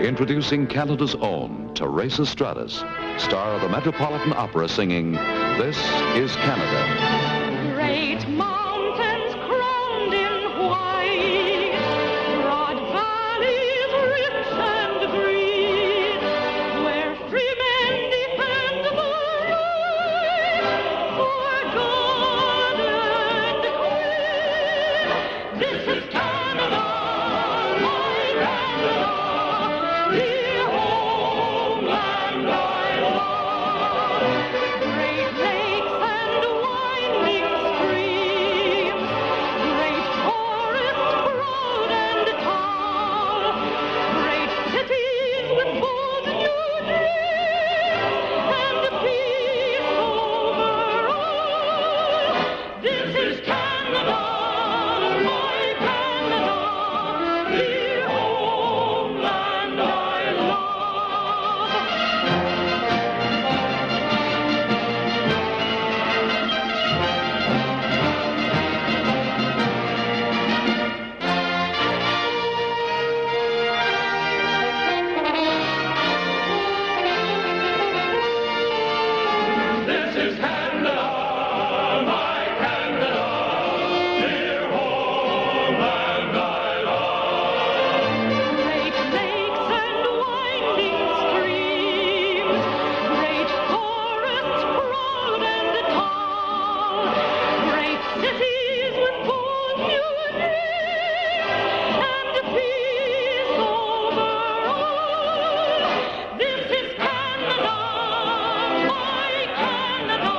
Introducing Canada's own Teresa Stratus, star of the Metropolitan Opera, singing This is Canada. Great mountains crowned in white, broad valleys rich and green, where free men defend the right for God and Queen. This is Canada, my Canada, dear homeland I love. Great lakes and winding streams, great forests broad and tall, great cities with bold new dreams, and peace over all. This is Canada, my Canada, dear homeland I love. This is Canada, my Canada, dear homeland I love. Great lakes and winding streams, great forests broad and tall, great cities with bold new dreams, and peace over all. This is Canada, my Canada,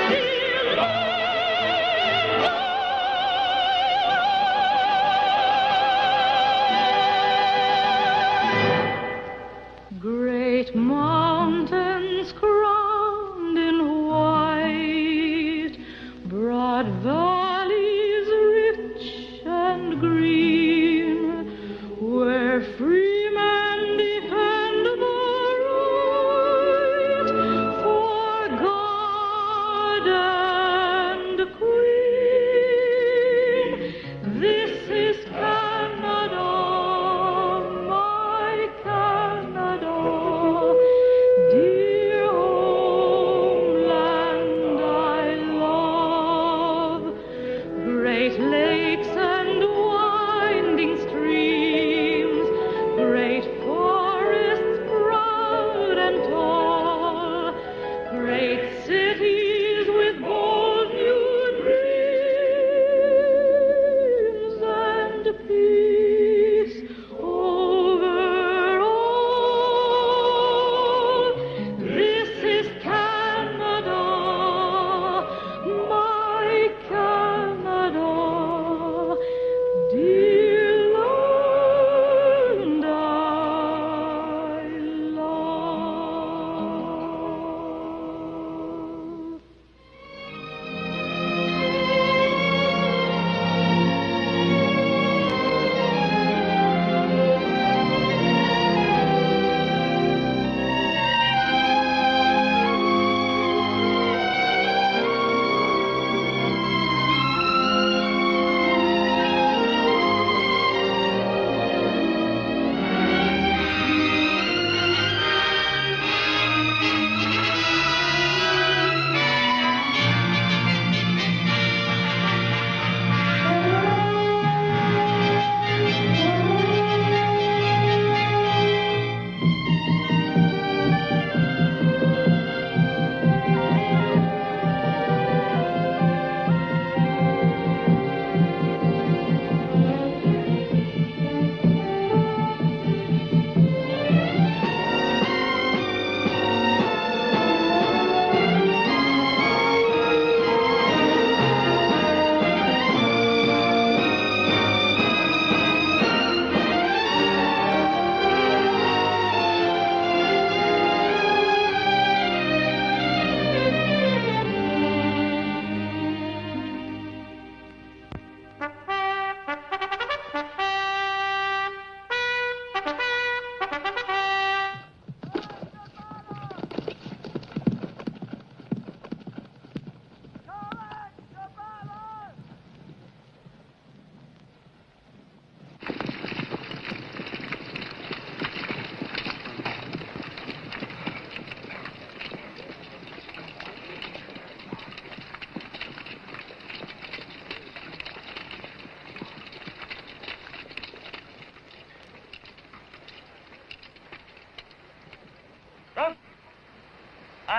dear land Great mountains crowned in white, broad valleys rich and green, where free men defend the right for God and Queen. This is Canada, my Canada, dear homeland I love. Great lakes and winding streams, great forests broad and tall, great cities with bold new dreams, and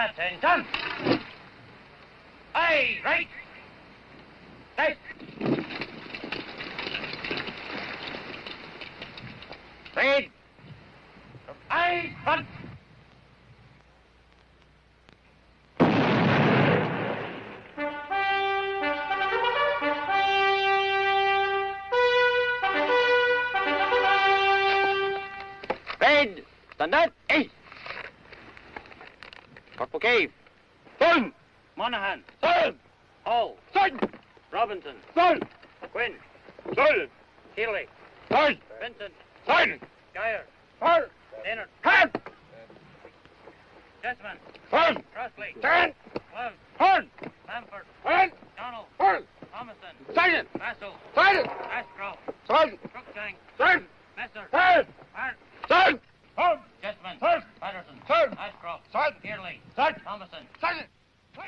Attention! Aye, right! Right! Read! Aye, front! Read! Standard, aye! Corporal Cave. Son! Monaghan. Son! Hall. Son! Robinson. Son! Quinn. Son! Healy. Son! Vincent. Son! Geyer. Son! Leonard. Son! Chessman. Son! Crossley. Son! Love. Son! Bamford. Son! Donald. Son! Thomason. Son! Basso. Son! Ashcroft. Son! Cruikshank. Son! Messer. Son! Hart. Son! Son! Chessman. Son! Patterson. Son! Ashcroft. Son! Kearley. Son! Thomason. Son! Son!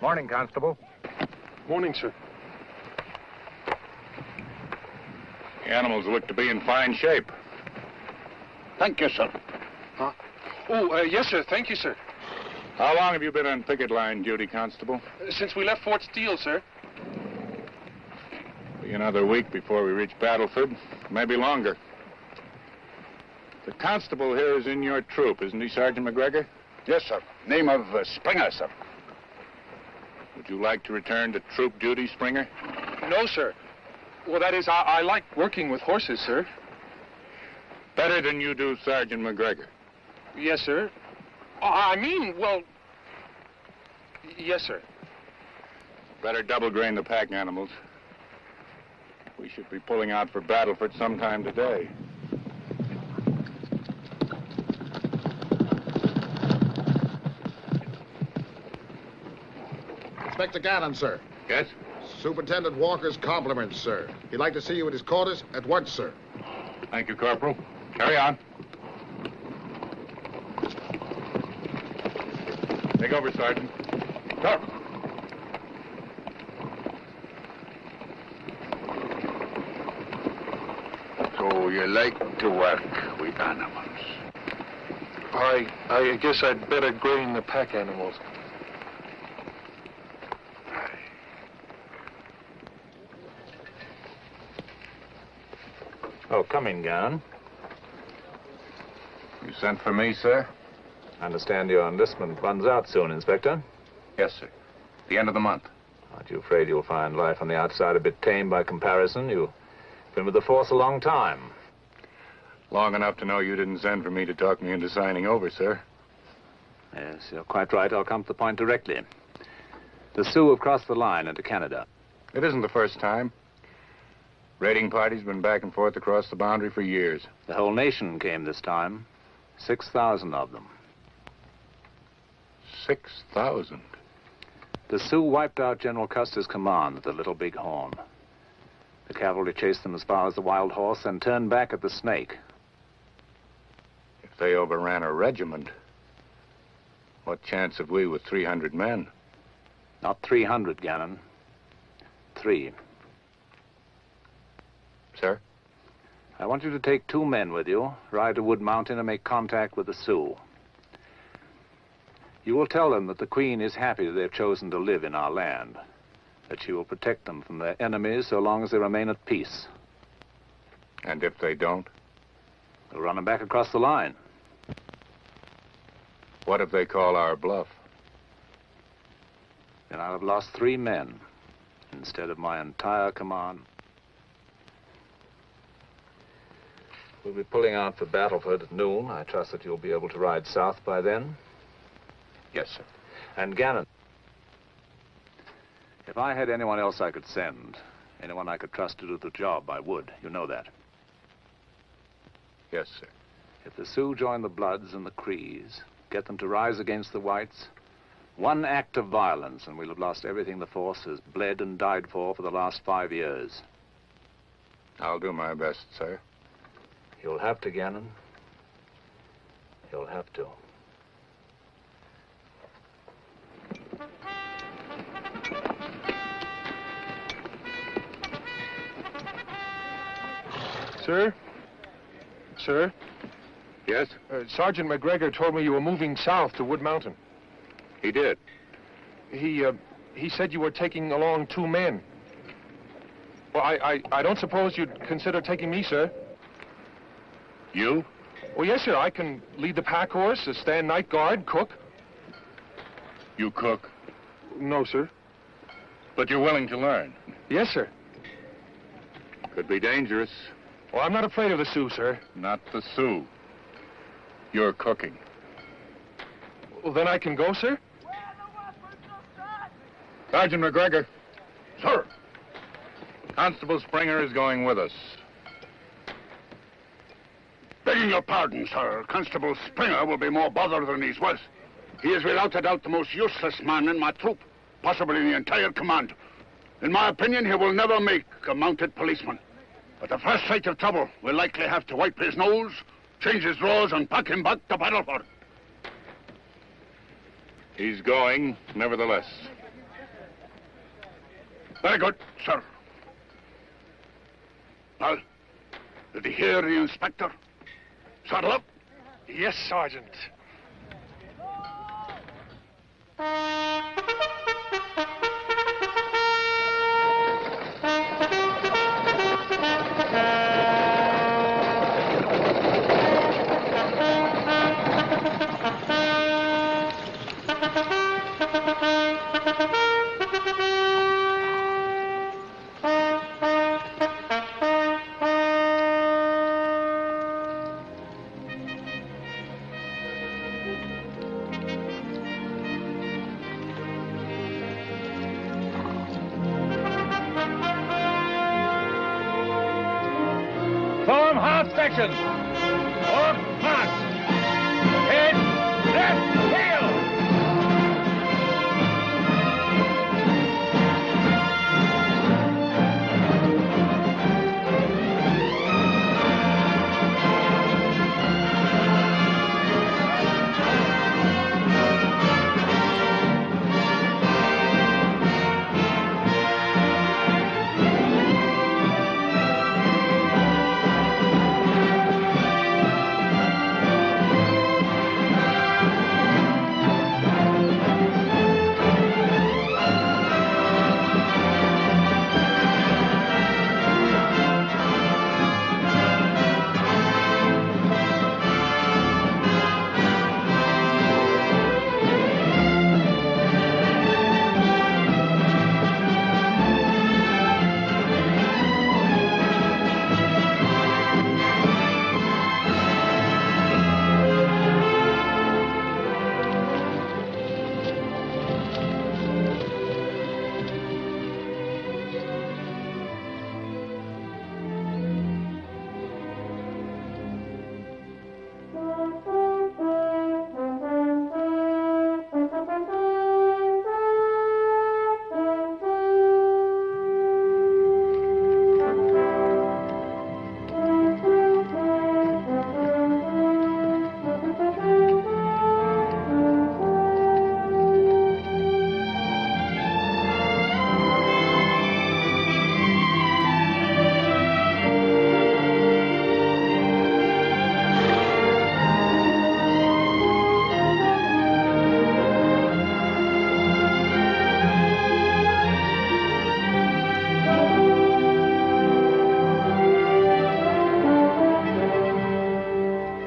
Morning, Constable. Morning, sir. The animals look to be in fine shape. Thank you, sir. Yes, sir. Thank you, sir. How long have you been on picket line duty, Constable? Since we left Fort Steele, sir. Be another week before we reach Battleford, maybe longer. The constable here is in your troop, isn't he, Sergeant McGregor? Yes, sir. Name of Springer, sir. Would you like to return to troop duty, Springer? No, sir. Well, that is, I like working with horses, sir. Better than you do, Sergeant McGregor. Yes, sir. Yes, sir. Better double grain the pack animals. We should be pulling out for Battleford sometime today. Inspector Gannon, sir. Yes? Superintendent Walker's compliments, sir. He'd like to see you at his quarters at once, sir. Thank you, Corporal. Carry on. Take over, Sergeant. Sir. So you like to work with animals? I guess I'd better grain the pack animals. Oh, come in, Gannon. You sent for me, sir? I understand your enlistment runs out soon, Inspector. Yes, sir. The end of the month. Aren't you afraid you'll find life on the outside a bit tame by comparison? You've been with the force a long time. Long enough to know you didn't send for me to talk me into signing over, sir. Yes, you're quite right. I'll come to the point directly. The Sioux have crossed the line into Canada. It isn't the first time. Raiding parties been back and forth across the boundary for years. The whole nation came this time. 6,000 of them. 6,000? The Sioux wiped out General Custer's command at the Little Big Horn. The cavalry chased them as far as the Wild Horse and turned back at the Snake. If they overran a regiment, what chance have we with 300 men? Not 300, Gannon. 3. Sir? I want you to take 2 men with you, ride to Wood Mountain, and make contact with the Sioux. You will tell them that the Queen is happy that they've chosen to live in our land, that she will protect them from their enemies so long as they remain at peace. And if they don't? We'll run them back across the line. What if they call our bluff? Then I'll have lost 3 men instead of my entire command. We'll be pulling out for Battleford at noon. I trust that you'll be able to ride south by then. Yes, sir. And Gannon, if I had anyone else I could send, anyone I could trust to do the job, I would. You know that. Yes, sir. If the Sioux join the Bloods and the Crees, get them to rise against the Whites, one act of violence and we'll have lost everything the force has bled and died for the last 5 years. I'll do my best, sir. You'll have to, Gannon. You'll have to. Sir? Sir? Yes? Sergeant McGregor told me you were moving south to Wood Mountain. He did. He said you were taking along 2 men. Well, I don't suppose you'd consider taking me, sir. You? Well, yes, sir. I can lead the pack horse, stand night guard, cook. You cook? No, sir. But you're willing to learn? Yes, sir. Could be dangerous. Well, I'm not afraid of the Sioux, sir. Not the Sioux. You're cooking. Well, then I can go, sir? Sergeant McGregor. Sir. Constable Springer is going with us. Begging your pardon, sir, Constable Springer will be more bother than he's worth. He is without a doubt the most useless man in my troop, possibly in the entire command. In my opinion, he will never make a mounted policeman. But the first sight of trouble, we'll likely have to wipe his nose, change his drawers, and pack him back to Battleford. He's going, nevertheless. Very good, sir. Well, did he hear the inspector? Saddle up. Yes, Sergeant. Form half section. Off fast. Head, left, heel.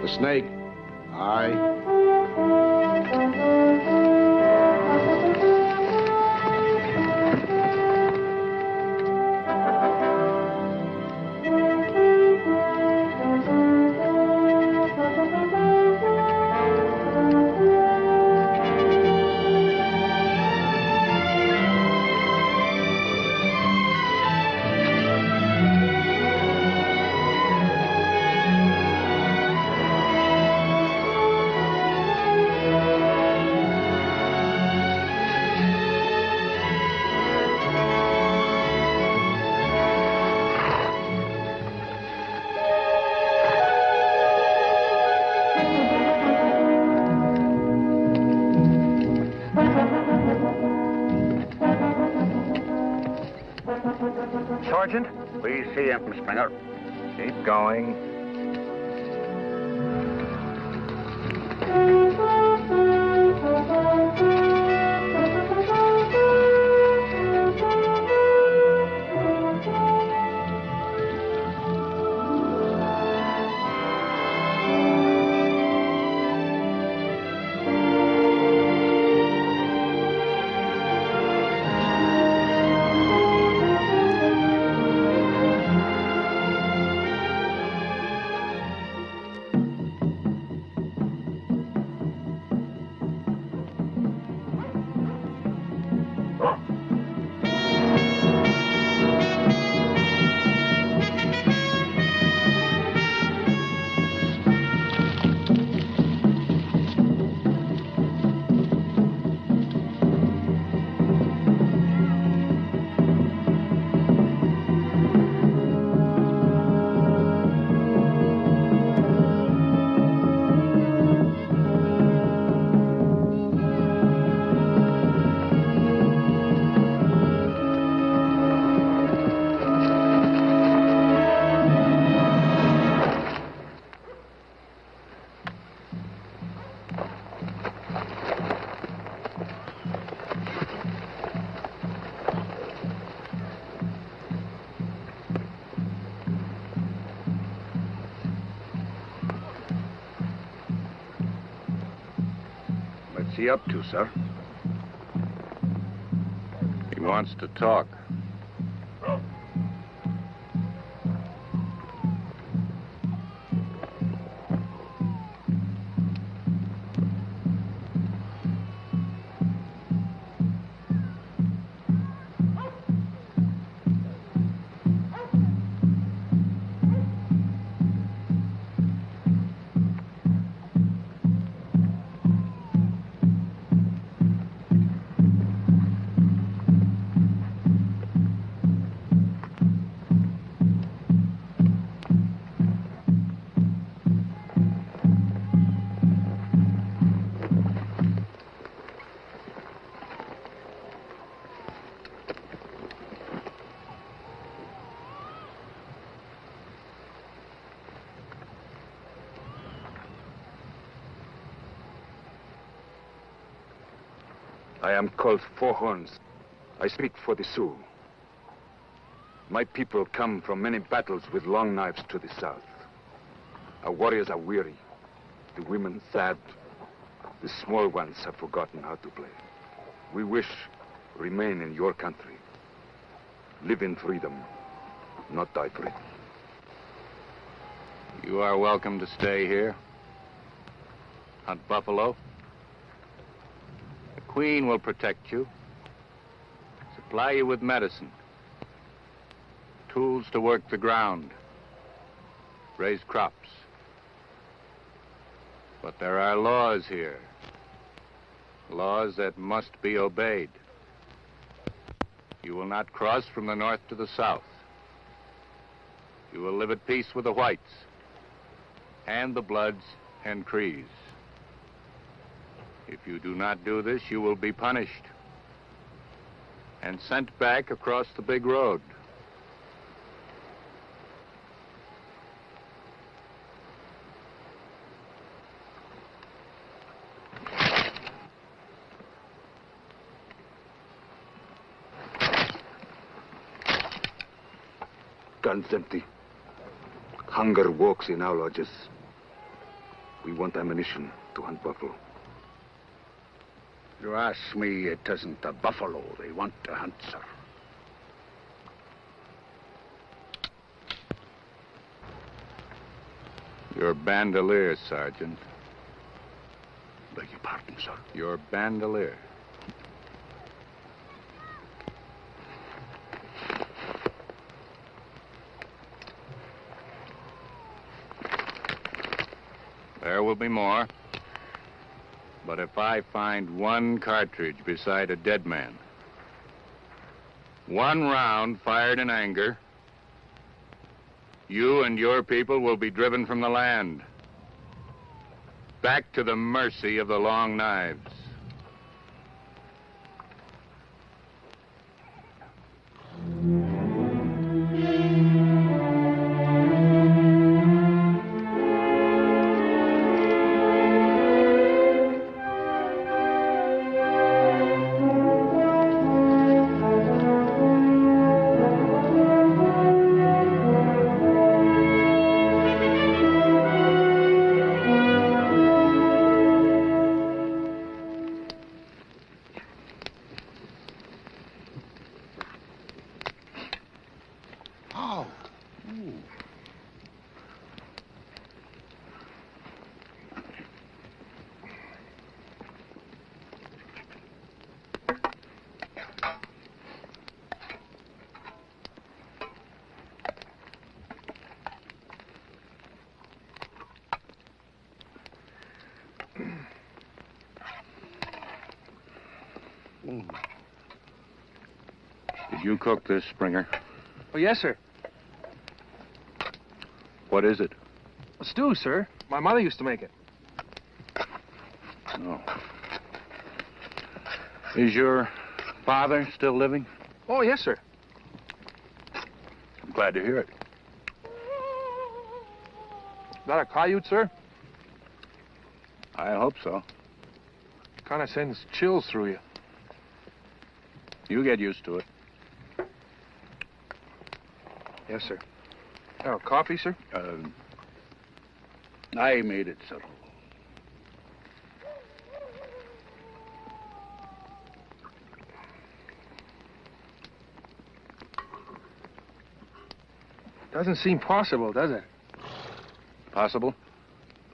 The snake. Aye. Sergeant? We see him, Springer. Keep going. he up to, sir? He wants to talk. I am called Four Horns. I speak for the Sioux. My people come from many battles with long knives to the south. Our warriors are weary, the women sad, the small ones have forgotten how to play. We wish to remain in your country, live in freedom, not die free. You are welcome to stay here. Hunt buffalo. The Queen will protect you, supply you with medicine, tools to work the ground, raise crops. But there are laws here, laws that must be obeyed. You will not cross from the north to the south. You will live at peace with the whites and the Bloods and Crees. If you do not do this, you will be punished and sent back across the big road. Guns empty. Hunger walks in our lodges. We want ammunition to hunt buffalo. You ask me, it isn't the buffalo they want to hunt, sir. Your bandolier, Sergeant. Beg your pardon, sir. Your bandolier. There will be more. But if I find one cartridge beside a dead man, one round fired in anger, you and your people will be driven from the land, back to the mercy of the long knives. Did you cook this, Springer? Oh, yes, sir. What is it? A stew, sir. My mother used to make it. Oh. Is your father still living? Oh, yes, sir. I'm glad to hear it. Is that a coyote, sir? I hope so. Kind of sends chills through you. You get used to it. Yes, sir. Oh, coffee, sir? I made it, sir. Doesn't seem possible, does it? Possible?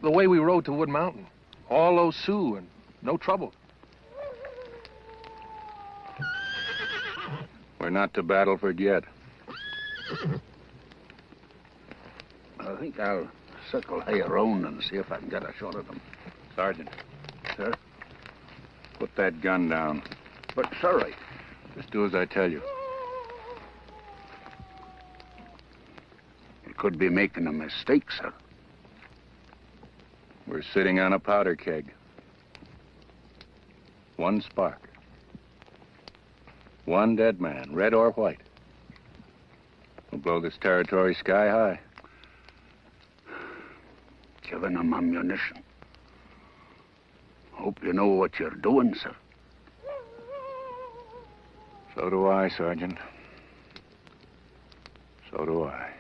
The way we rode to Wood Mountain. All those Sioux and no trouble. We're not to Battleford yet. I think I'll circle high around and see if I can get a shot at them. Sergeant, Sir? put that gun down. But, sir, Just do as I tell you. you could be making a mistake, sir. We're sitting on a powder keg. One spark. One dead man, red or white. We'll blow this territory sky high. Giving them ammunition. Hope you know what you're doing, sir. So do I, Sergeant. So do I.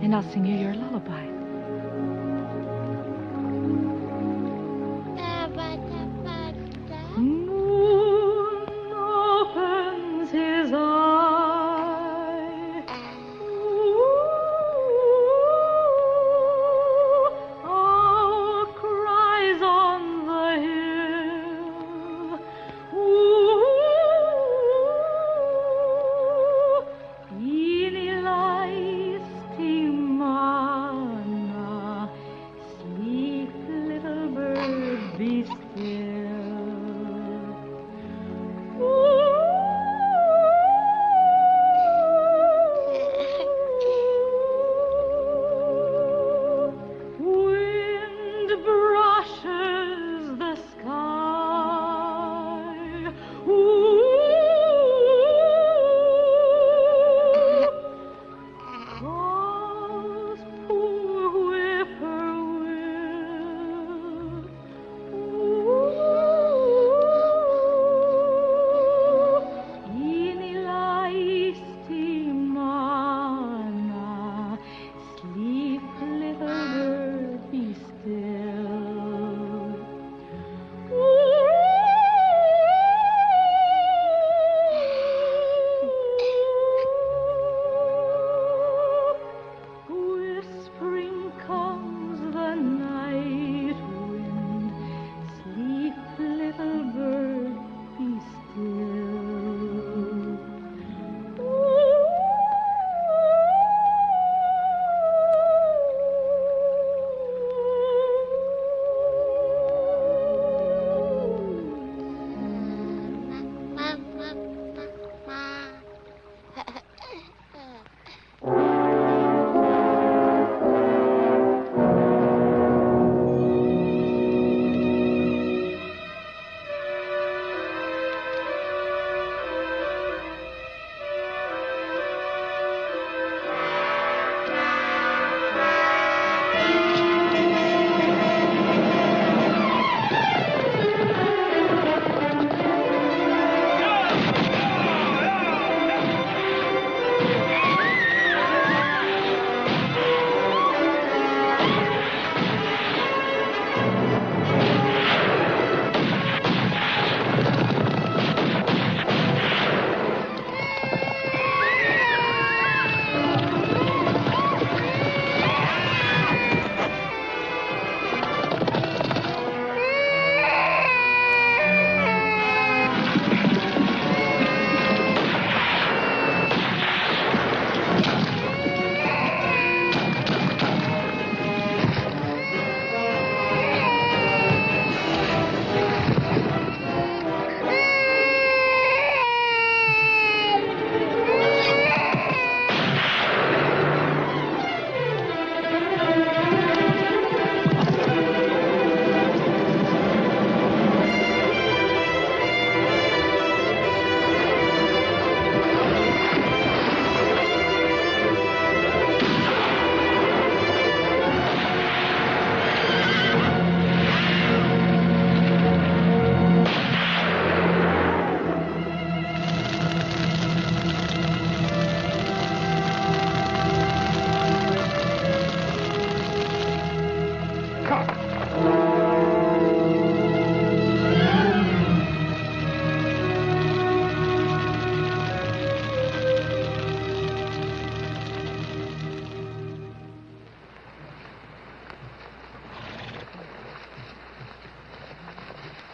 And I'll sing you your lullaby. Moon opens his eye. Ooh, owl cries on the hill. Ooh, Eli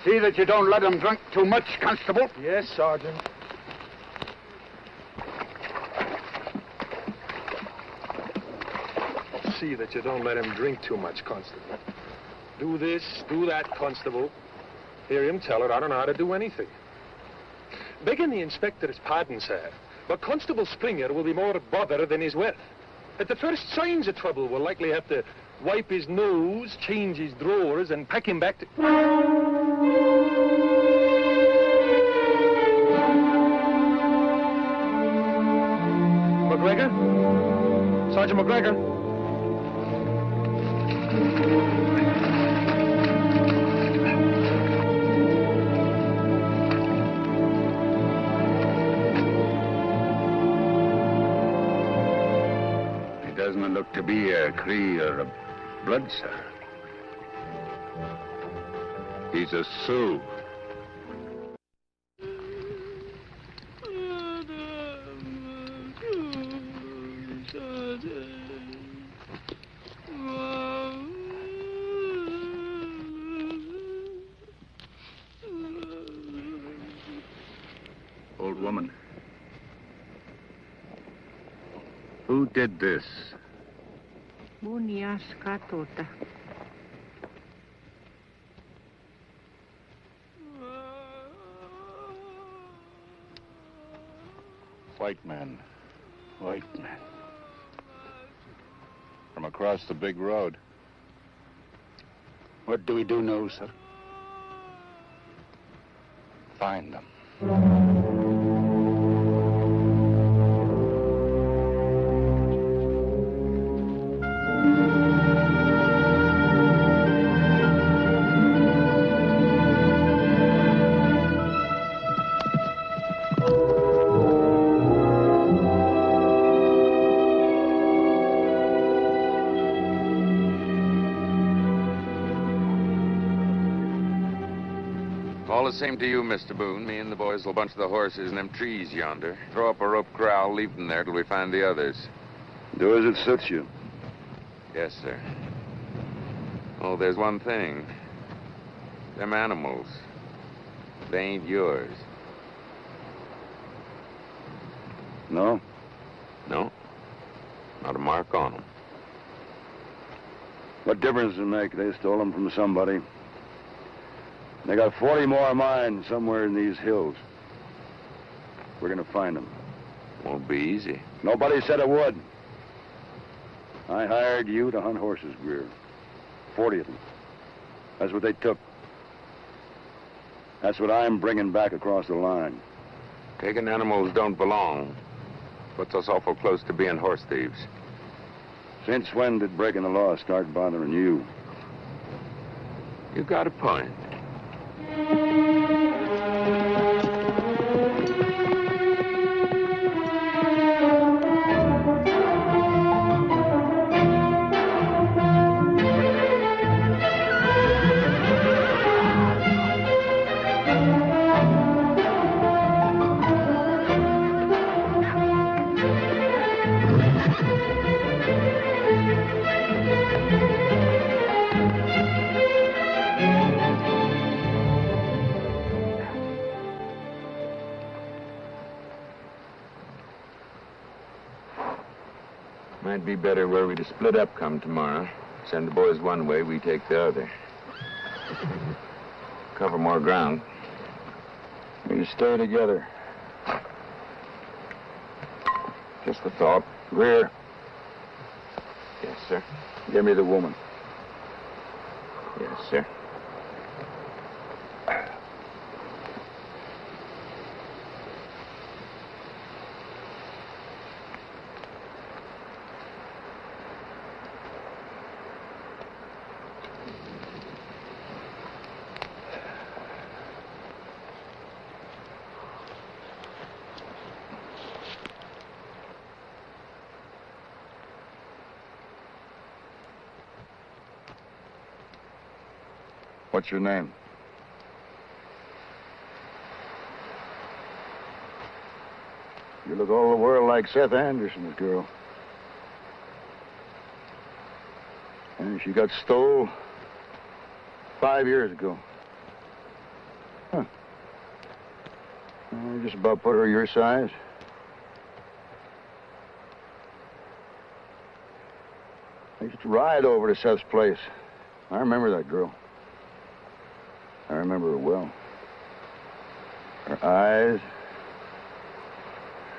See that you don't let him drink too much, Constable. Yes, Sergeant. See that you don't let him drink too much, Constable. Do this, do that, Constable. Hear him tell her I don't know how to do anything. Begging the inspector's pardon, sir, but Constable Springer will be more bother than he's worth. At the first signs of trouble, we'll likely have to wipe his nose, change his drawers, and pack him back to... McGregor? Sergeant McGregor? He doesn't look to be a Cree or a Blood, sir. He's a Sioux. Old woman. Who did this? White man. White man. From across the big road. What do we do now, sir? Find them. All the same to you, Mr. Boone. Me and the boys will bunch the horses in them trees yonder. Throw up a rope corral, leave them there till we find the others. Do as it suits you. Yes, sir. Oh, there's one thing. Them animals. They ain't yours. No? No. Not a mark on them. What difference does it make? They stole them from somebody. They got 40 more of mine somewhere in these hills. We're gonna find them. Won't be easy. Nobody said it would. I hired you to hunt horses, Greer. 40 of them. That's what they took. That's what I'm bringing back across the line. Taking animals don't belong. Puts us awful close to being horse thieves. Since when did breaking the law start bothering you? You got a point. Might be better were we to split up come tomorrow. Send the boys one way, we take the other. Cover more ground. We stay together. Just a thought. Greer. Yes, sir. Give me the woman. Yes, sir. What's your name? You look all the world like Seth Anderson's girl. And she got stole 5 years ago. I just about put her your size. I used to ride over to Seth's place. I remember that girl. I remember her well. Her eyes,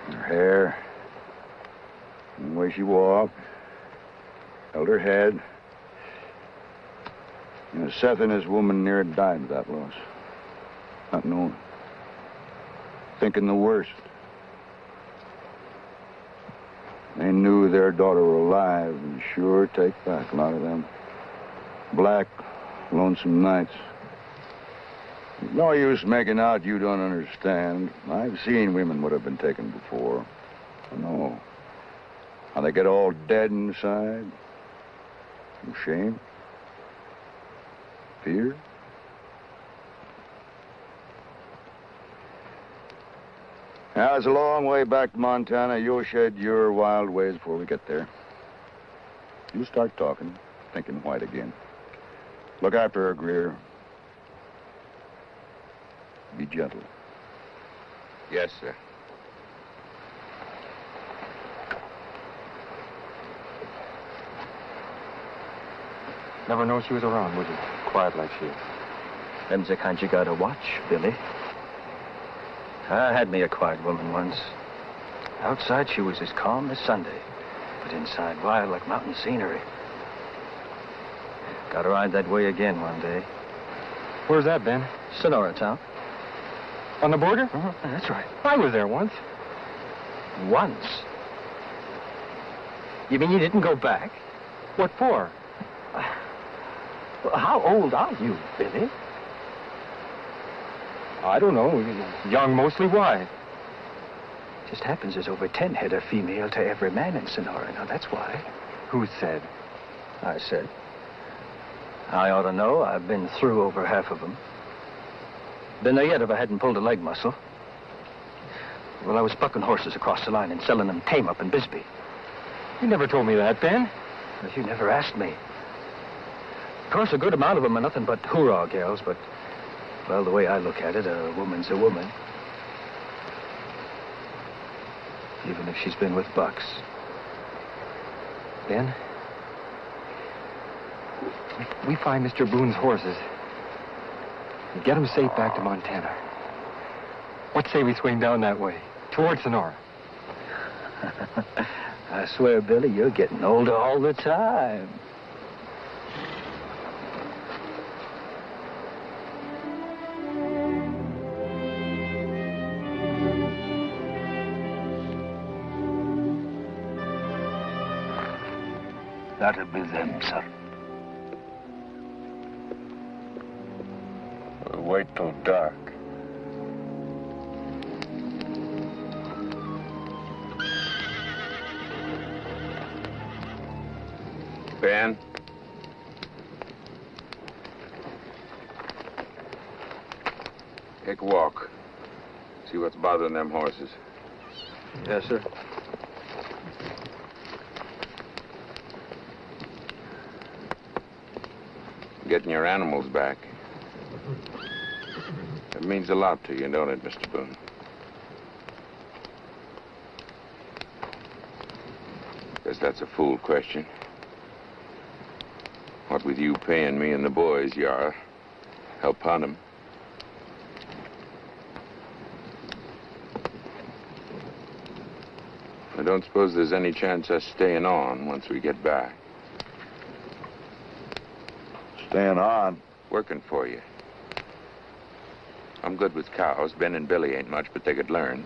her hair, and the way she walked, held her head. You know, Seth and his woman near died of that loss. Not knowing. Thinking the worst. They knew their daughter were alive and sure take back a lot of them black, lonesome nights. No use making out you don't understand. I've seen women would have been taken before. I know. How they get all dead inside. From shame. Fear. Now, it's a long way back to Montana. You'll shed your wild ways before we get there. You start talking, thinking white again. Look after her, Greer. Be gentle. Yes, sir. Never know she was around, would you? Quiet like she is. Them's the kind you gotta watch, Billy. I had me a quiet woman once. Outside, she was as calm as Sunday, but inside, wild like mountain scenery. Got to ride that way again one day. Where's that, Ben? Sonora town. On the border? That's right. I was there once. Once? You mean you didn't go back? What for? Well, how old are you, Billy? I don't know. Young mostly. Why? Just happens there's over 10 head of female to every man in Sonora. Now, that's why. Who said? I said. I ought to know. I've been through over half of them. Been there yet if I hadn't pulled a leg muscle. Well, I was bucking horses across the line and selling them tame up in Bisbee. You never told me that, Ben. Well, you never asked me. Of course, a good amount of them are nothing but hoorah gals, but, well, the way I look at it, a woman's a woman. Even if she's been with bucks. Ben, we find Mr. Boone's horses and get him safe back to Montana. What say we swing down that way, towards Sonora? I swear, Billy, you're getting older all the time. That'll be them, sir. We'll wait till dark. Ben? Take a walk. See what's bothering them horses. Yes, sir. Getting your animals back. It means a lot to you, don't it, Mr. Boone? Guess that's a fool question. What with you paying me and the boys, Yara, help hunt 'em. I don't suppose there's any chance of us staying on once we get back. Staying on? Working for you. I'm good with cows. Ben and Billy ain't much, but they could learn.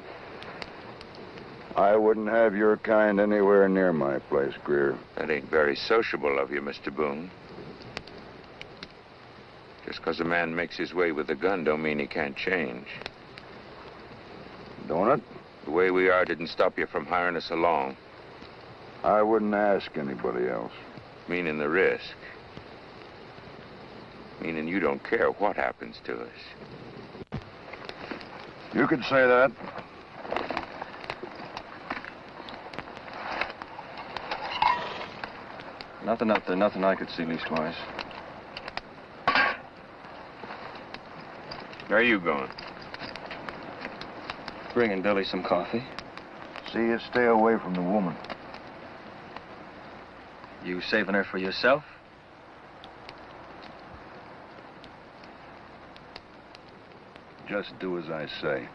I wouldn't have your kind anywhere near my place, Greer. That ain't very sociable of you, Mr. Boone. Just 'cause a man makes his way with a gun don't mean he can't change. Don't it? The way we are didn't stop you from hiring us along. I wouldn't ask anybody else. Meaning the risk. Meaning you don't care what happens to us. You could say that. Nothing up there, nothing I could see leastwise. Where are you going? bringing Billy some coffee. See you stay away from the woman. You saving her for yourself? Just do as I say.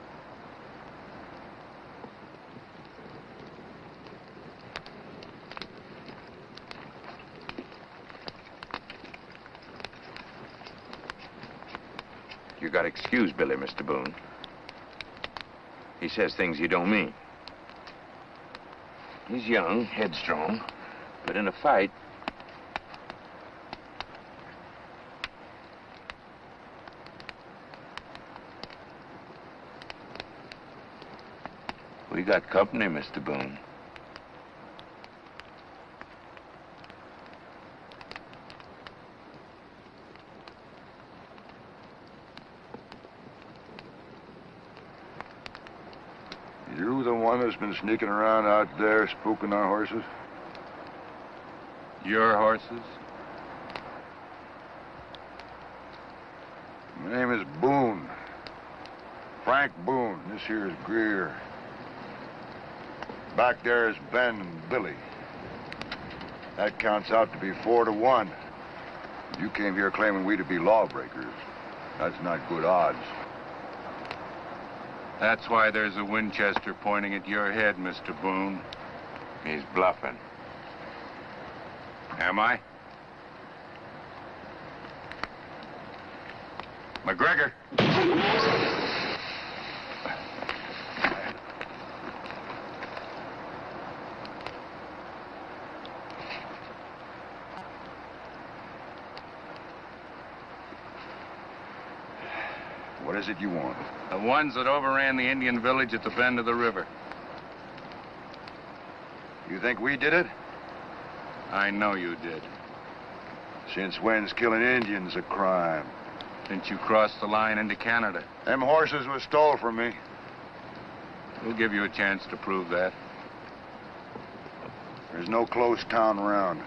You got to excuse Billy, Mr. Boone. He says things he don't mean. He's young, headstrong, but in a fight... We got company, Mr. Boone. You the one that's been sneaking around out there spooking our horses? Your horses? My name is Boone. Frank Boone. This here is Greer. Back there is Ben and Billy. That counts out to be 4-1. You came here claiming we to be lawbreakers. That's not good odds. That's why there's a Winchester pointing at your head, Mr. Boone. He's bluffing. Am I? McGregor. What is it you want? The ones that overran the Indian village at the bend of the river. You think we did it? I know you did. Since when's killing Indians a crime? Since you crossed the line into Canada. Them horses was stole from me. We'll give you a chance to prove that. There's no close town around.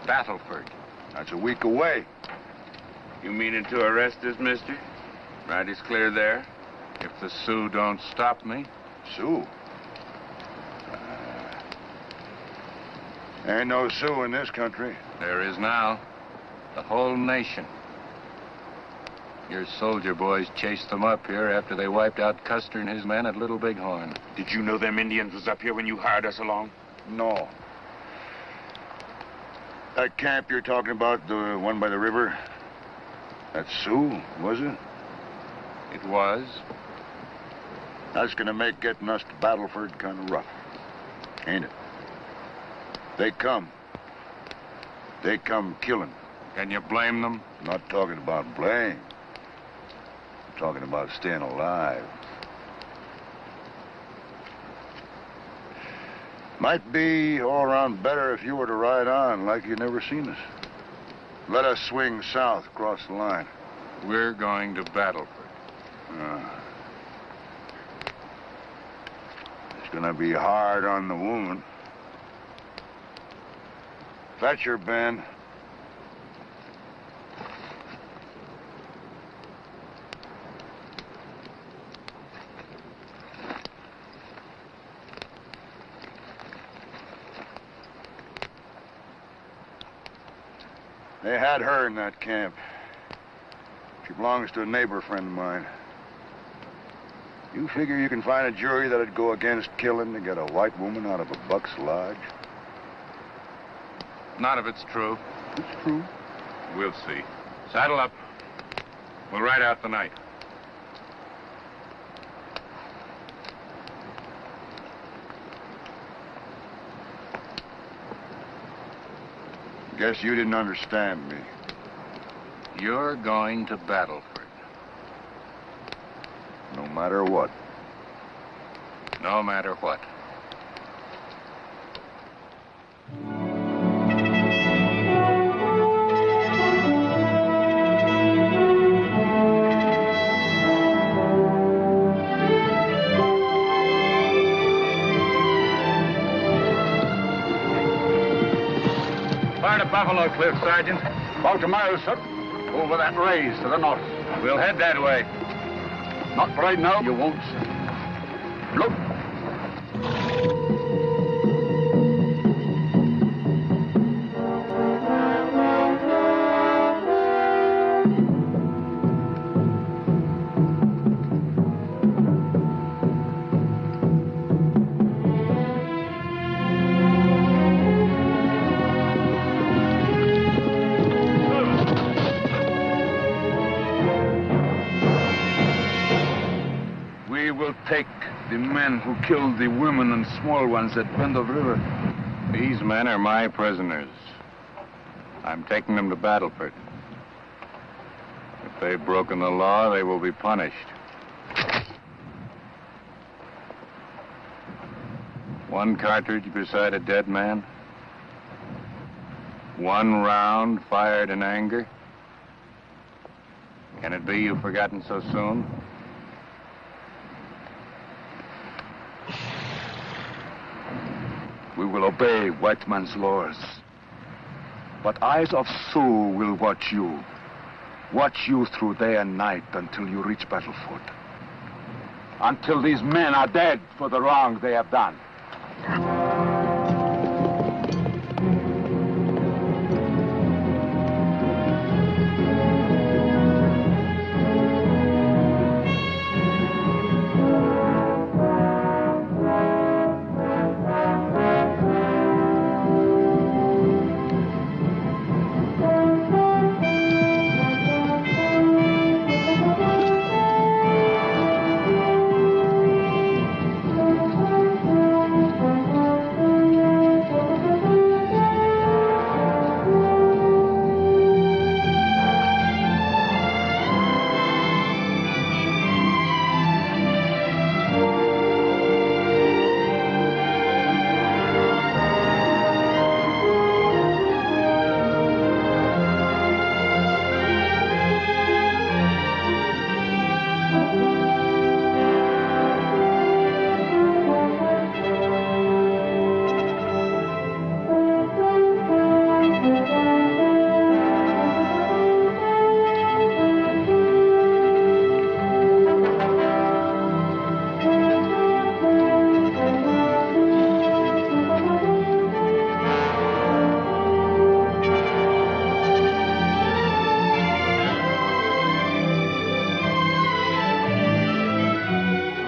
Battleford. That's a week away. You meaning to arrest us, mister? Right is clear there. If the Sioux don't stop me. Sioux? Ain't no Sioux in this country. There is now. The whole nation. Your soldier boys chased them up here after they wiped out Custer and his men at Little Bighorn. Did you know them Indians was up here when you hired us along? No. That camp you're talking about, the one by the river, that's Sioux, was it? It was. That's gonna make getting us to Battleford kind of rough, ain't it? They come. They come killing. Can you blame them? Not talking about blame. I'm talking about staying alive. Might be all around better if you were to ride on like you'd never seen us. Let us swing south across the line. We're going to Battleford. It's gonna be hard on the woman. Fetch her, Ben. They had her in that camp. She belongs to a neighbor friend of mine. You figure you can find a jury that'd go against killing to get a white woman out of a buck's lodge? None of it's true. It's true. We'll see. Saddle up. We'll ride out the night. Guess you didn't understand me. You're going to Battleford. No matter what. No matter what. Far to Buffalo Cliff, Sergeant. About a mile, sir. Over that raise to the north. We'll head that way. Not right now, you won't, sir. Look. We will take the men who killed the women and small ones at Bend of River. These men are my prisoners. I'm taking them to Battleford. If they've broken the law, they will be punished. One cartridge beside a dead man. One round fired in anger. Can it be you've forgotten so soon? We will obey white man's laws. But eyes of Sioux will watch you. Watch you through day and night until you reach Battleford. Until these men are dead for the wrong they have done.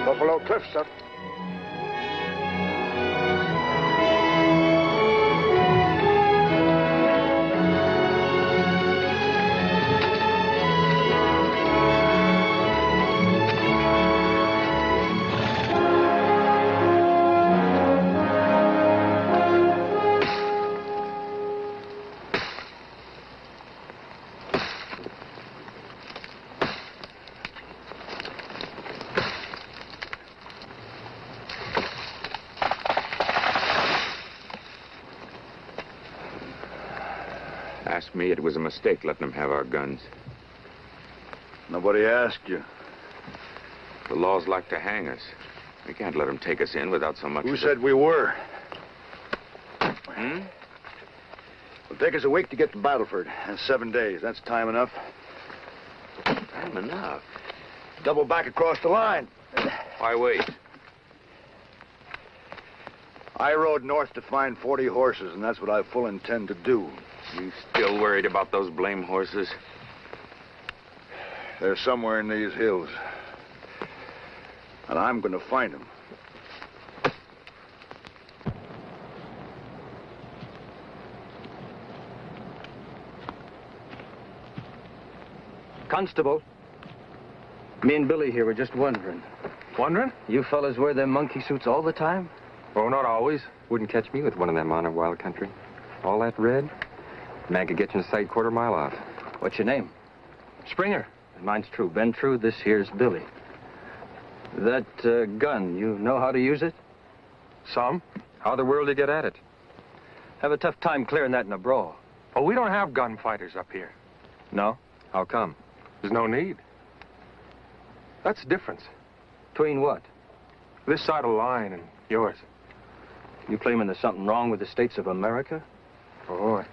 Buffalo Cliff, sir. Asked me it was a mistake letting them have our guns. Nobody asked you. The laws like to hang us. We can't let them take us in without so much... Who said we were? Hmm? It'll take us a week to get to Battleford. That's 7 days. That's time enough. Time enough? Double back across the line. Why wait? I rode north to find 40 horses, and that's what I full intend to do. You still worried about those blame horses? They're somewhere in these hills. And I'm going to find them. Constable, me and Billy here were just wondering. Wondering? You fellas wear them monkey suits all the time? Oh, not always. Wouldn't catch me with one of them on a wild country. All that red, man could get you in sight quarter-mile off. What's your name? Springer. Mine's True. Ben True, this here's Billy. That gun, you know how to use it? Some. How the world do you get at it? Have a tough time clearing that in a brawl. Oh, we don't have gunfighters up here. No? How come? There's no need. That's the difference. Between what? This side of the line and yours. You claiming there's something wrong with the states of America? Oh,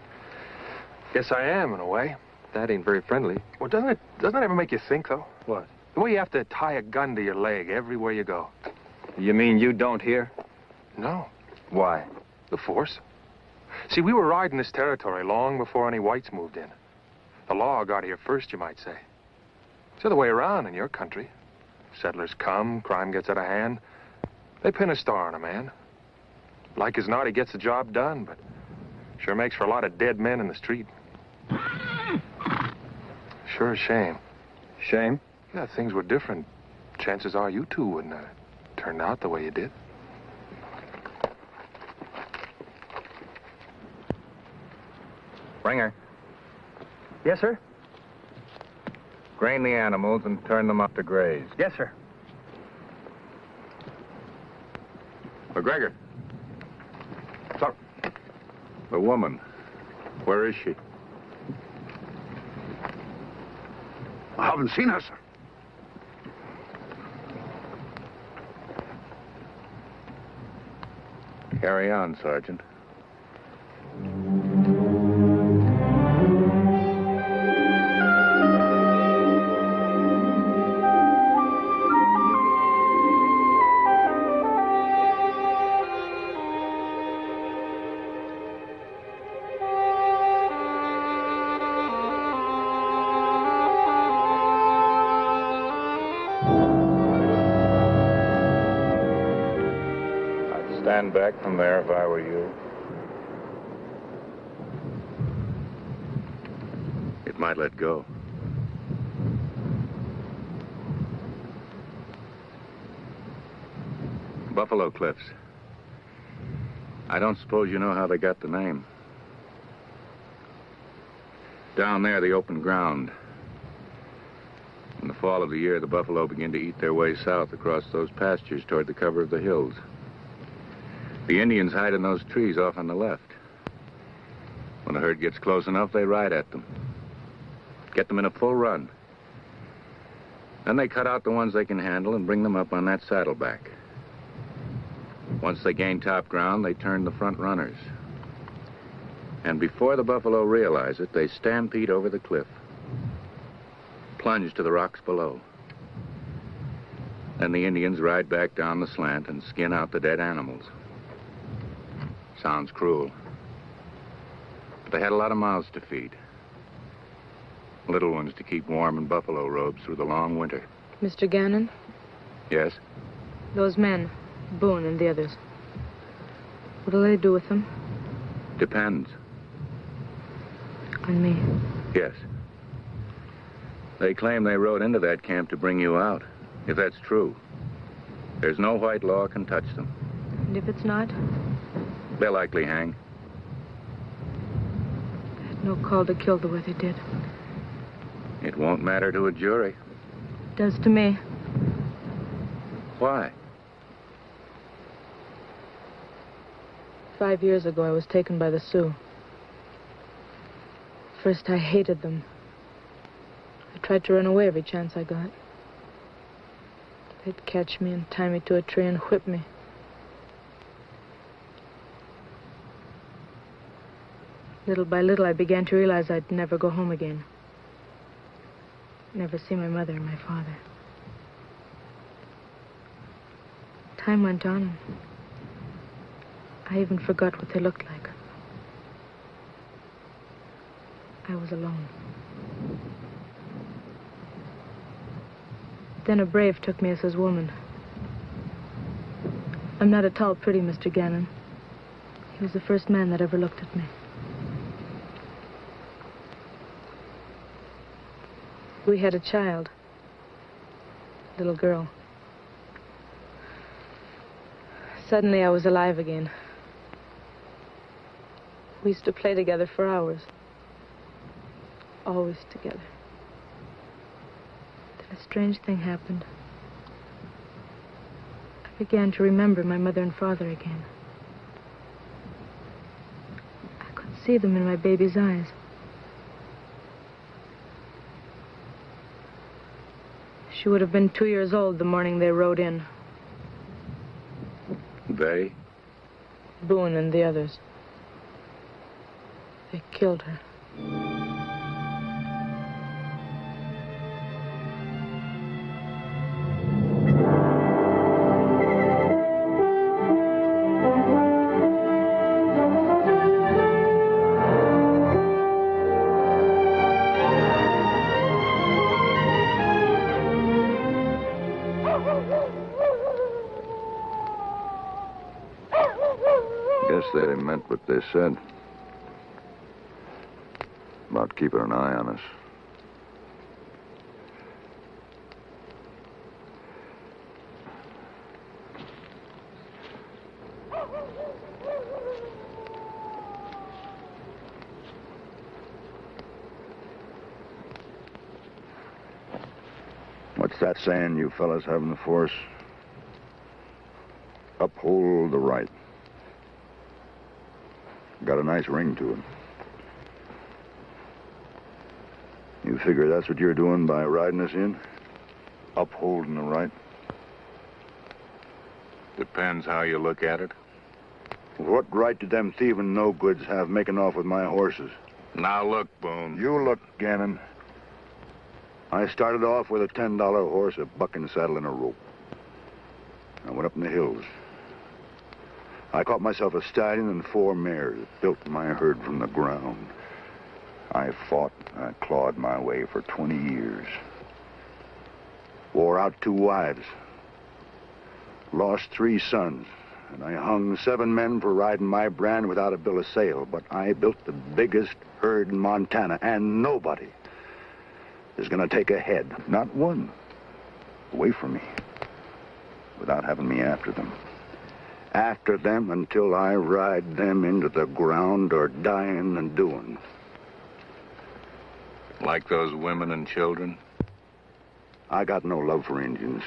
yes, I am, in a way. That ain't very friendly. Well, doesn't it ever make you think, though? What? The way you have to tie a gun to your leg everywhere you go. You mean you don't hear? No. Why? The force? See, we were riding this territory long before any whites moved in. The law got here first, you might say. It's the other way around in your country. Settlers come, crime gets out of hand. They pin a star on a man. Like as not, he gets the job done, but sure makes for a lot of dead men in the street. Sure a shame. Shame? Yeah, if things were different, chances are you two wouldn't have turned out the way you did. Springer, Yes, sir? grain the animals and turn them up to graze. Yes, sir. McGregor. Sir. The woman. Where is she? I haven't seen her, sir. Carry on, Sergeant. Stand back from there if I were you. It might let go. Buffalo Cliffs. I don't suppose you know how they got the name. Down there, the open ground. In the fall of the year, the buffalo begin to eat their way south across those pastures toward the cover of the hills. The Indians hide in those trees off on the left. When the herd gets close enough, they ride at them. Get them in a full run. Then they cut out the ones they can handle and bring them up on that saddleback. Once they gain top ground, they turn the front runners. And before the buffalo realize it, they stampede over the cliff. Plunge to the rocks below. Then the Indians ride back down the slant and skin out the dead animals. Sounds cruel. But they had a lot of mouths to feed. Little ones to keep warm in buffalo robes through the long winter. Mr. Gannon? Yes? Those men, Boone and the others. What'll they do with them? Depends. On me? Yes. They claim they rode into that camp to bring you out. If that's true, there's no white law can touch them. And if it's not? They'll likely hang. They had no call to kill the way they did. It won't matter to a jury. It does to me. Why? 5 years ago, I was taken by the Sioux. First, I hated them. I tried to run away every chance I got. They'd catch me and tie me to a tree and whip me. Little by little, I began to realize I'd never go home again. Never see my mother and my father. Time went on. I even forgot what they looked like. I was alone. Then a brave took me as his woman. I'm not at all pretty, Mr. Gannon. He was the first man that ever looked at me. We had a child. Little girl. Suddenly I was alive again. We used to play together for hours. Always together. Then a strange thing happened. I began to remember my mother and father again. I could see them in my baby's eyes. She would have been 2 years old the morning they rode in. They? Boone and the others. They killed her. they meant what they said. About keeping an eye on us. What's that saying you fellas have in the force? Uphold the right. Got a nice ring to it. You figure that's what you're doing by riding us in? Upholding the right? Depends how you look at it. What right did them thieving no-goods have making off with my horses? Now look, Boone. You look, Gannon. I started off with a $10 horse, a bucking saddle, and a rope. I went up in the hills. I caught myself a stallion and 4 mares that built my herd from the ground. I fought, I clawed my way for 20 years. Wore out 2 wives. Lost 3 sons. And I hung 7 men for riding my brand without a bill of sale. But I built the biggest herd in Montana, and nobody is going to take a head, not one, away from me without having me after them. After them until I ride them into the ground or dying and doing. Like those women and children? I got no love for Indians.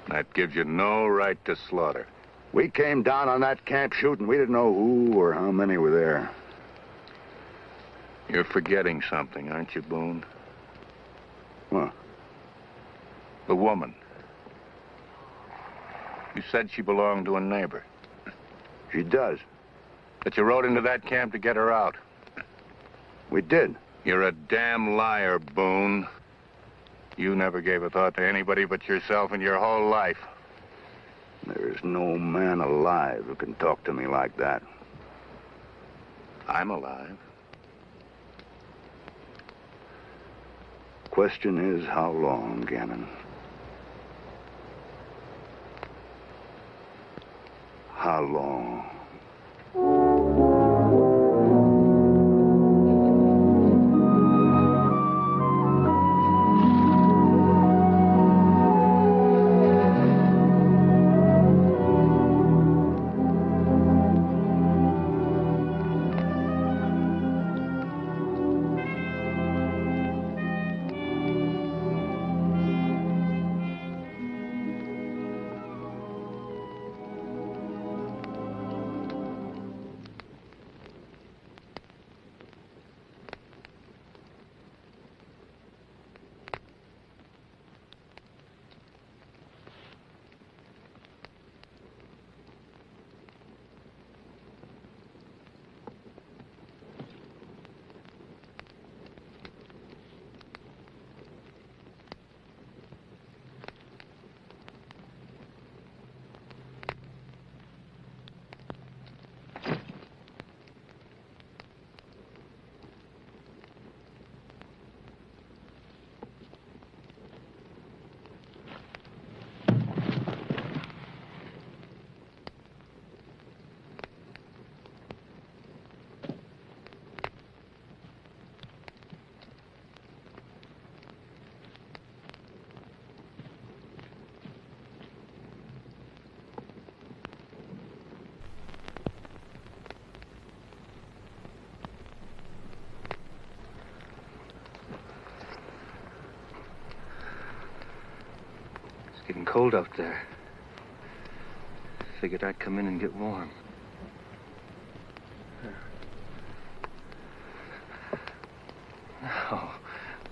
That gives you no right to slaughter. We came down on that camp shooting. We didn't know who or how many were there. You're forgetting something, aren't you, Boone? What? The woman. You said she belonged to a neighbor. She does. But you rode into that camp to get her out. We did. You're a damn liar, Boone. You never gave a thought to anybody but yourself in your whole life. There's no man alive who can talk to me like that. I'm alive. Question is, how long, Gannon? How long? Getting cold out there. Figured I'd come in and get warm.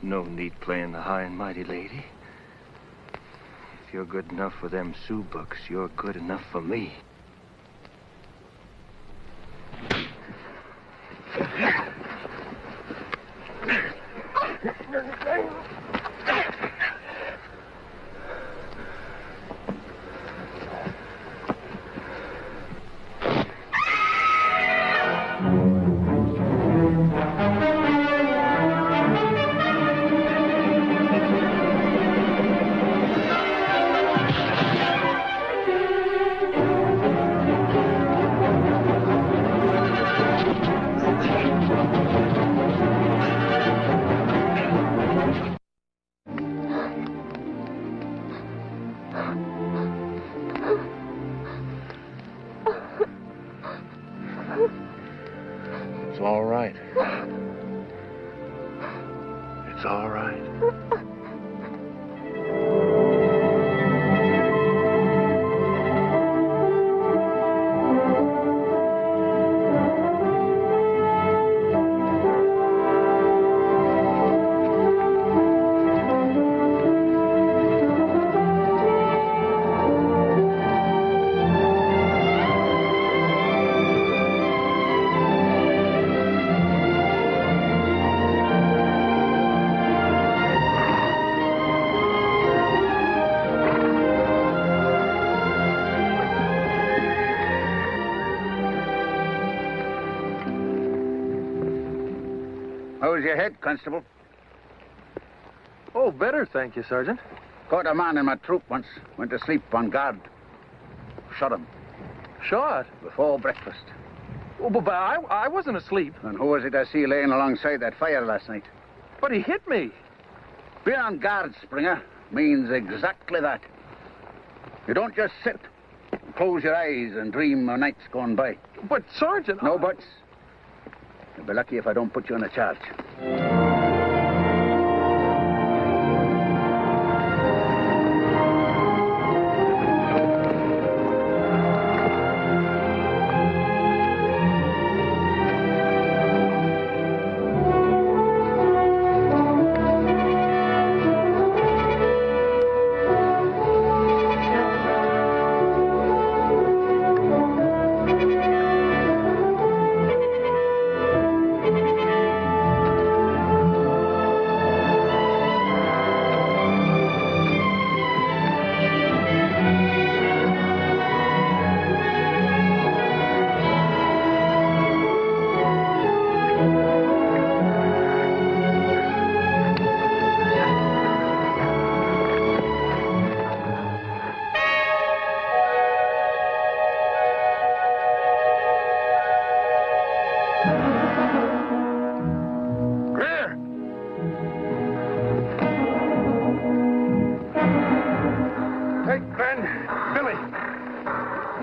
No need playing the high and mighty, lady. If you're good enough for them Sioux bucks, you're good enough for me. all right. How's your head, Constable? Oh, better, thank you, Sergeant. Caught a man in my troop once. Went to sleep on guard. Shot him. Shot? Before breakfast. Oh, but I wasn't asleep. And who was it I see laying alongside that fire last night? But he hit me. Being on guard, Springer, means exactly that. You don't just sit, close your eyes and dream of nights gone by. But, Sergeant... No buts. You'll be lucky if I don't put you on a charge.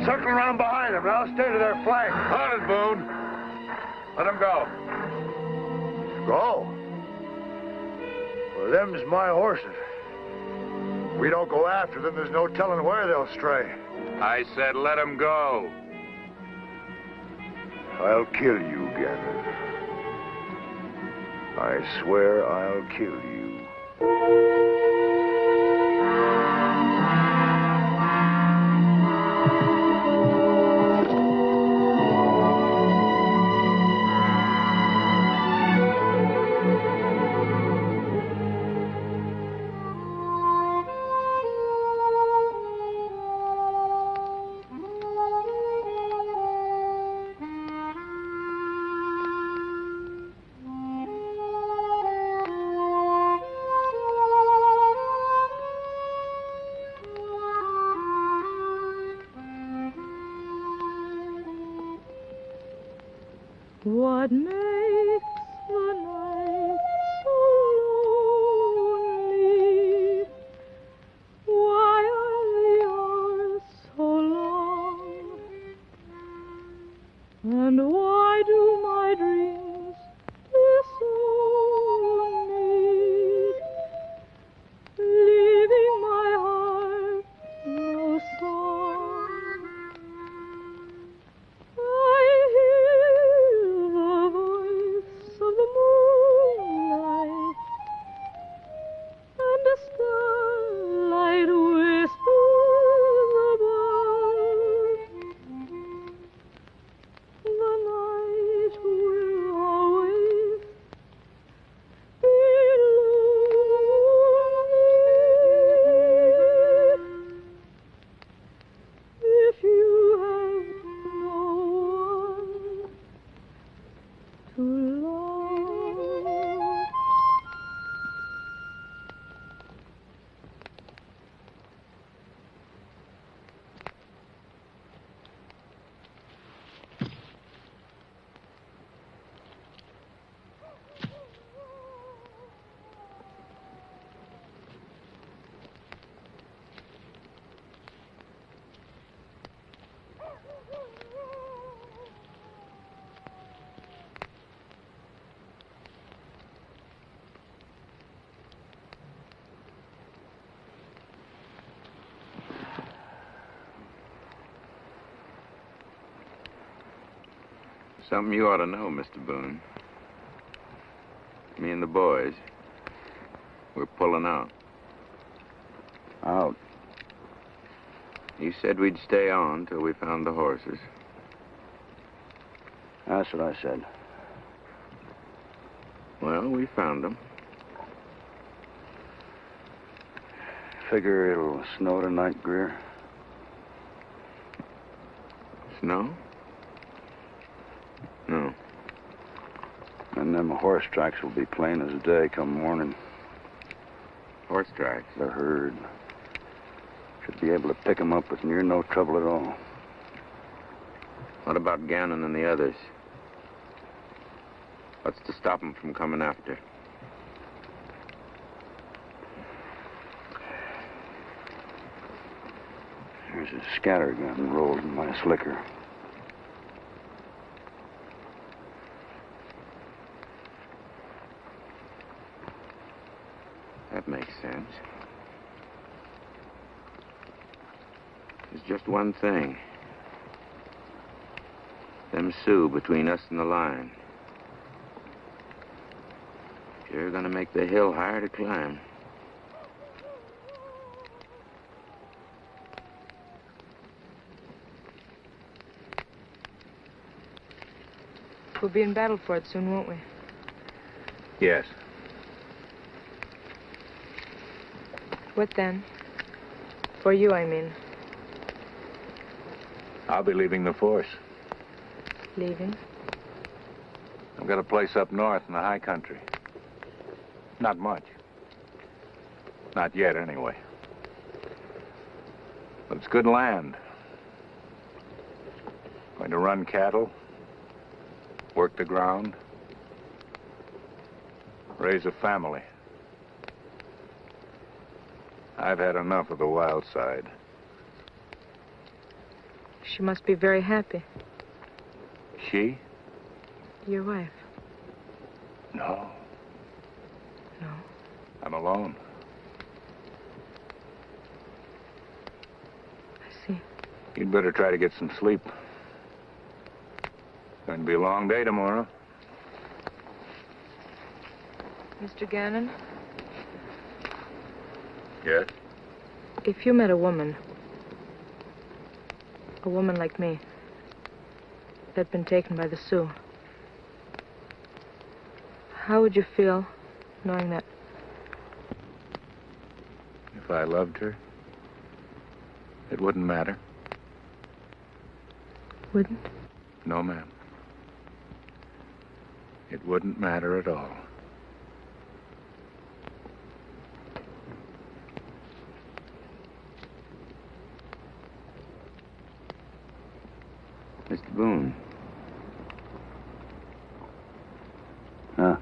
Circle around behind them, and I'll stay to their flank. Hold it, Boone. Let them go. Go? Well, them's my horses. We don't go after them, there's no telling where they'll stray. I said let them go. I'll kill you, Gander. I swear I'll kill you. Something you ought to know, Mr. Boone. Me and the boys, we're pulling out. Out? You said we'd stay on till we found the horses. That's what I said. Well, we found them. Figure it'll snow tonight, Greer? Snow? No. And them horse tracks will be plain as day come morning. Horse tracks? The herd. Should be able to pick 'em up with near no trouble at all. What about Gannon and the others? What's to stop them from coming after? There's a scattergun rolled in my slicker. That makes sense. There's just one thing. Them Sioux between us and the line. Sure gonna make the hill higher to climb. We'll be in battle for it soon, won't we? Yes. What then? For you, I mean. I'll be leaving the force. Leaving? I've got a place up north in the high country. Not much. Not yet, anyway. But it's good land. Going to run cattle, work the ground, raise a family. I've had enough of the wild side. She must be very happy. She? Your wife. No. No. I'm alone. I see. You'd better try to get some sleep. Going to be a long day tomorrow. Mr. Gannon? Yes? If you met a woman like me, that'd been taken by the Sioux, how would you feel knowing that? If I loved her, it wouldn't matter. Wouldn't? No, ma'am. It wouldn't matter at all. Mr. Boone. Huh?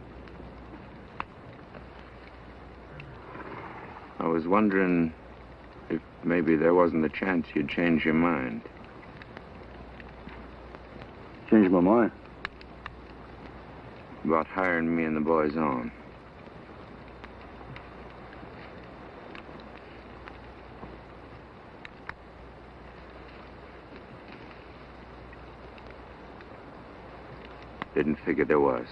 I was wondering if maybe there wasn't a chance you'd change your mind. Change my mind? About hiring me and the boys on. Didn't figure there was.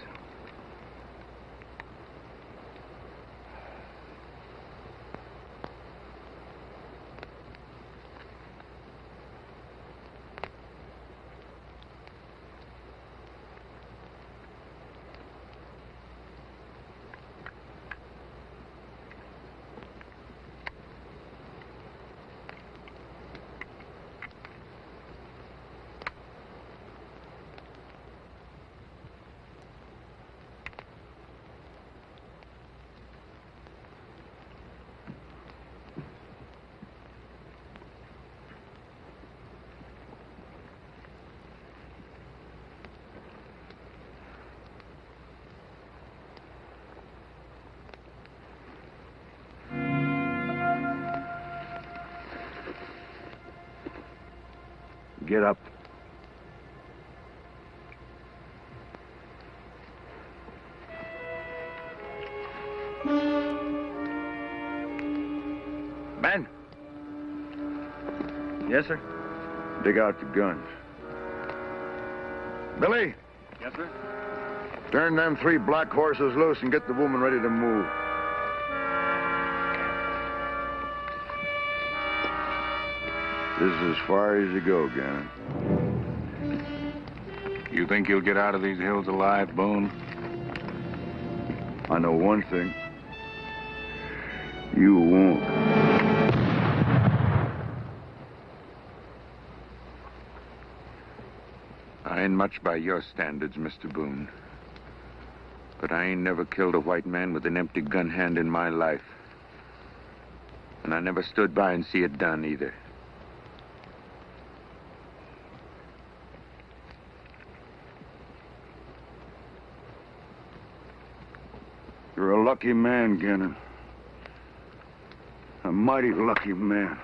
Get up. Ben. Yes, sir? Dig out the guns. Billy, Yes, sir. Turn them 3 black horses loose and get the woman ready to move. This is as far as you go, Gannon. You think you'll get out of these hills alive, Boone? I know one thing. You won't. I ain't much by your standards, Mr. Boone. But I ain't never killed a white man with an empty gun hand in my life. And I never stood by and see it done, either. You're a lucky man, Gannon. A mighty lucky man.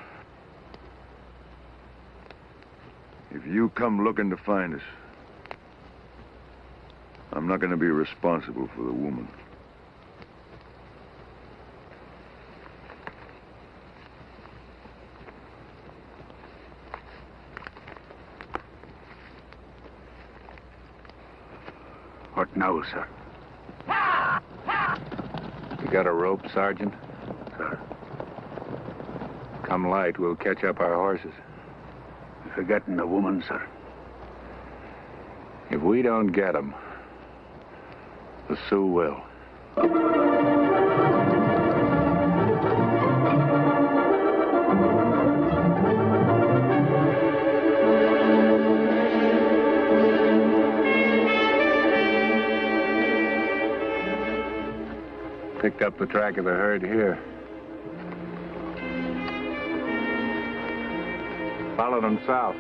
If you come looking to find us, I'm not going to be responsible for the woman. What now, sir? You got a rope, Sergeant? Sir. Come light, we'll catch up our horses. Forgetting the woman, sir. If we don't get them, the Sioux will. Picked up the track of the herd here. Follow them south.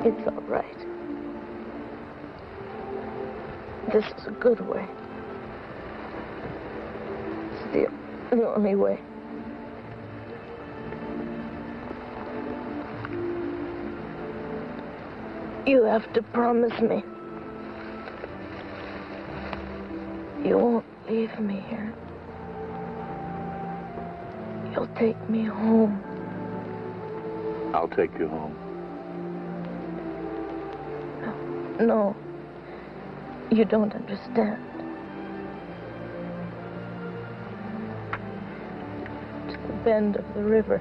It's all right. This is a good way. It's the only way. You have to promise me. You won't leave me here. You'll take me home. I'll take you home. No. You don't understand. To the bend of the river.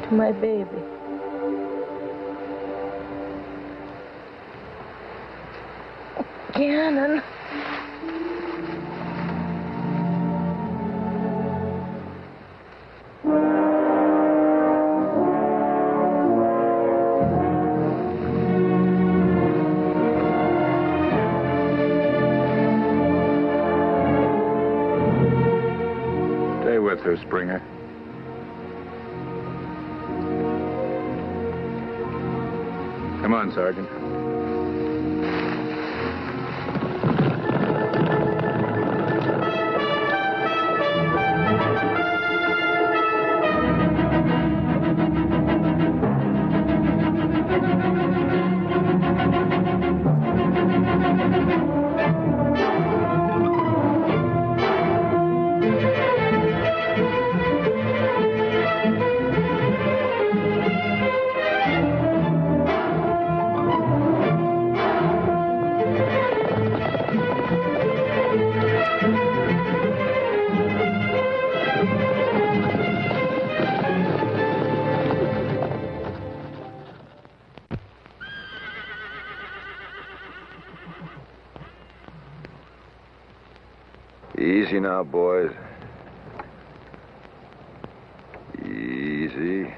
To my baby. Gannon. Stay with her, Springer. Come on, Sergeant. Easy now, boys. Easy.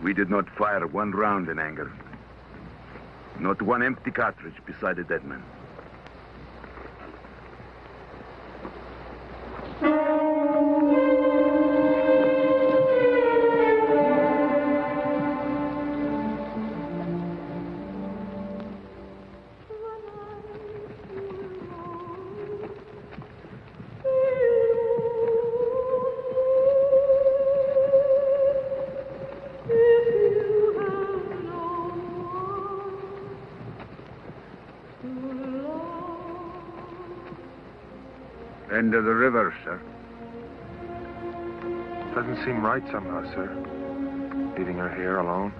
We did not fire one round in anger. Not one empty cartridge beside a dead man. End of the river, sir. Doesn't seem right somehow, sir. Leaving her here alone.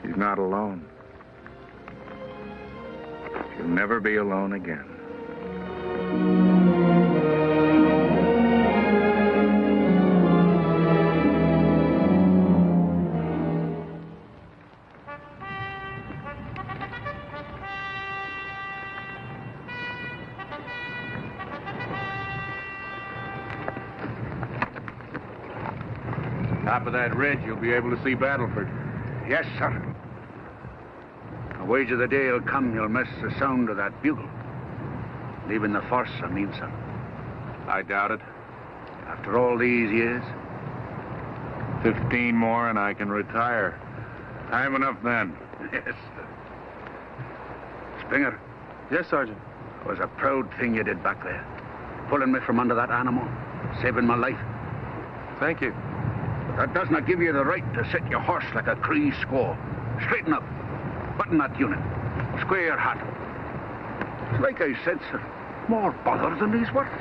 She's not alone. She'll never be alone again. Top of that ridge, you'll be able to see Battleford. Yes, sir. The wage of the day will come, you'll miss the sound of that bugle. Leaving the force, I mean, sir. I doubt it. After all these years. 15 more and I can retire. Time enough then. Yes, sir. Springer. Yes, Sergeant. It was a proud thing you did back there. Pulling me from under that animal. Saving my life. Thank you. That does not give you the right to sit your horse like a Cree squaw. Straighten up. Button that unit. Square your hat. Like I said, sir, more bother than he's worth.